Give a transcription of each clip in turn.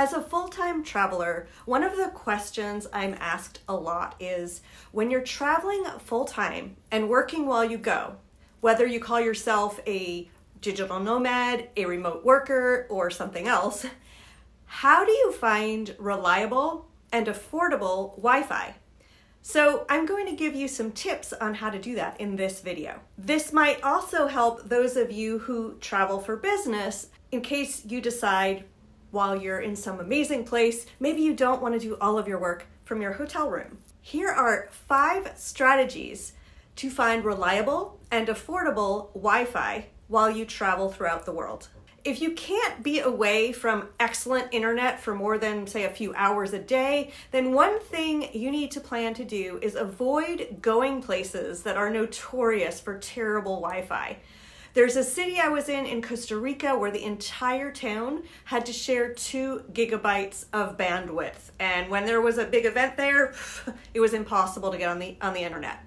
As a full-time traveler, one of the questions I'm asked a lot is, when you're traveling full-time and working while you go, whether you call yourself a digital nomad, a remote worker, or something else, how do you find reliable and affordable Wi-Fi? So I'm going to give you some tips on how to do that in this video. This might also help those of you who travel for business in case you decide while you're in some amazing place, maybe you don't want to do all of your work from your hotel room. Here are 5 strategies to find reliable and affordable Wi-Fi while you travel throughout the world. If you can't be away from excellent internet for more than, say, a few hours a day, then one thing you need to plan to do is avoid going places that are notorious for terrible Wi-Fi. There's a city I was in Costa Rica where the entire town had to share 2 gigabytes of bandwidth. And when there was a big event there, it was impossible to get on the internet.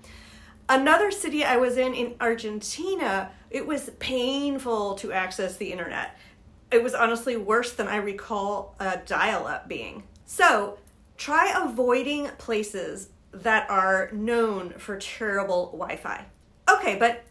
Another city I was in Argentina, it was painful to access the internet. It was honestly worse than I recall dial-up being. So try avoiding places that are known for terrible Wi-Fi. Okay, but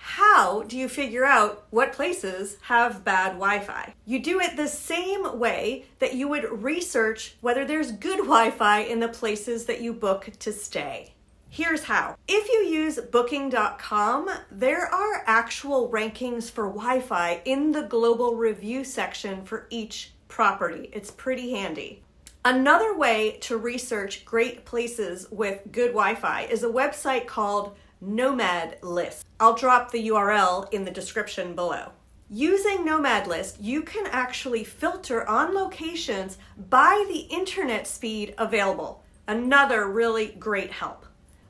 how do you figure out what places have bad Wi-Fi? You do it the same way that you would research whether there's good Wi-Fi in the places that you book to stay. Here's how. If you use booking.com, there are actual rankings for Wi-Fi in the global review section for each property. It's pretty handy. Another way to research great places with good Wi-Fi is a website called Nomad list. I'll drop the URL in the description below. Using Nomad list, you can actually filter on locations by the internet speed available. Another really great help.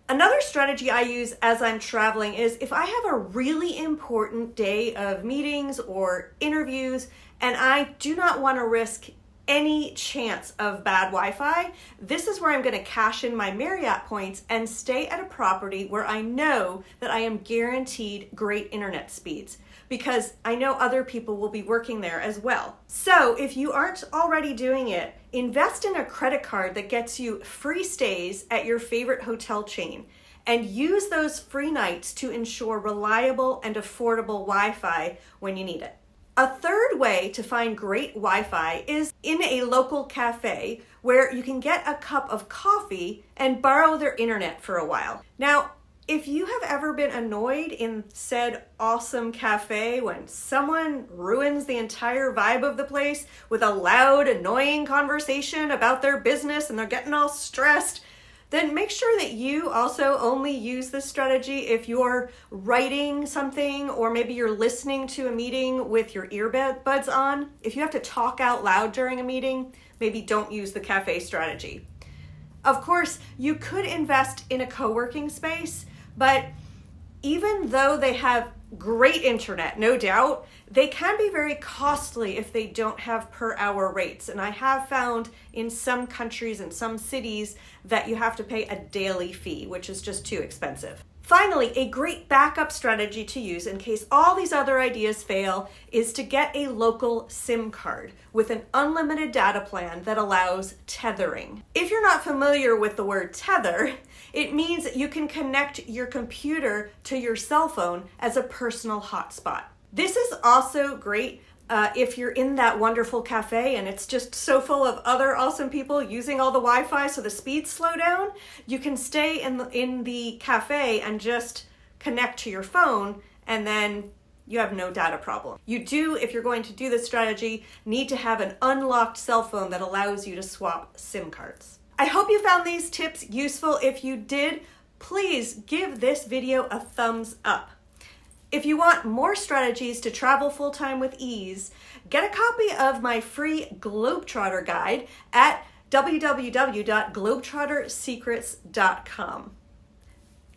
Another strategy I use as I'm traveling is if I have a really important day of meetings or interviews and I do not want to risk any chance of bad Wi-Fi, this is where I'm going to cash in my Marriott points and stay at a property where I know that I am guaranteed great internet speeds, because I know other people will be working there as well. So if you aren't already doing it, invest in a credit card that gets you free stays at your favorite hotel chain and use those free nights to ensure reliable and affordable Wi-Fi when you need it. A third way to find great Wi-Fi is in a local cafe where you can get a cup of coffee and borrow their internet for a while. Now, if you have ever been annoyed in said awesome cafe when someone ruins the entire vibe of the place with a loud, annoying conversation about their business and they're getting all stressed, then make sure that you also only use this strategy if you're writing something or maybe you're listening to a meeting with your earbuds on. If you have to talk out loud during a meeting, maybe don't use the cafe strategy. Of course, you could invest in a co-working space, but even though they have great internet, no doubt, they can be very costly if they don't have per hour rates. And I have found in some countries and some cities that you have to pay a daily fee, which is just too expensive. Finally, a great backup strategy to use in case all these other ideas fail is to get a local SIM card with an unlimited data plan that allows tethering. If you're not familiar with the word tether, it means that you can connect your computer to your cell phone as a personal hotspot. This is also great if you're in that wonderful cafe and it's just so full of other awesome people using all the Wi-Fi so the speeds slow down. You can stay in the cafe and just connect to your phone, and then you have no data problem. You do, if you're going to do this strategy, need to have an unlocked cell phone that allows you to swap SIM cards. I hope you found these tips useful. If you did, please give this video a thumbs up. If you want more strategies to travel full-time with ease, get a copy of my free Globetrotter guide at www.globetrottersecrets.com.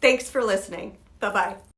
Thanks for listening. Bye-bye.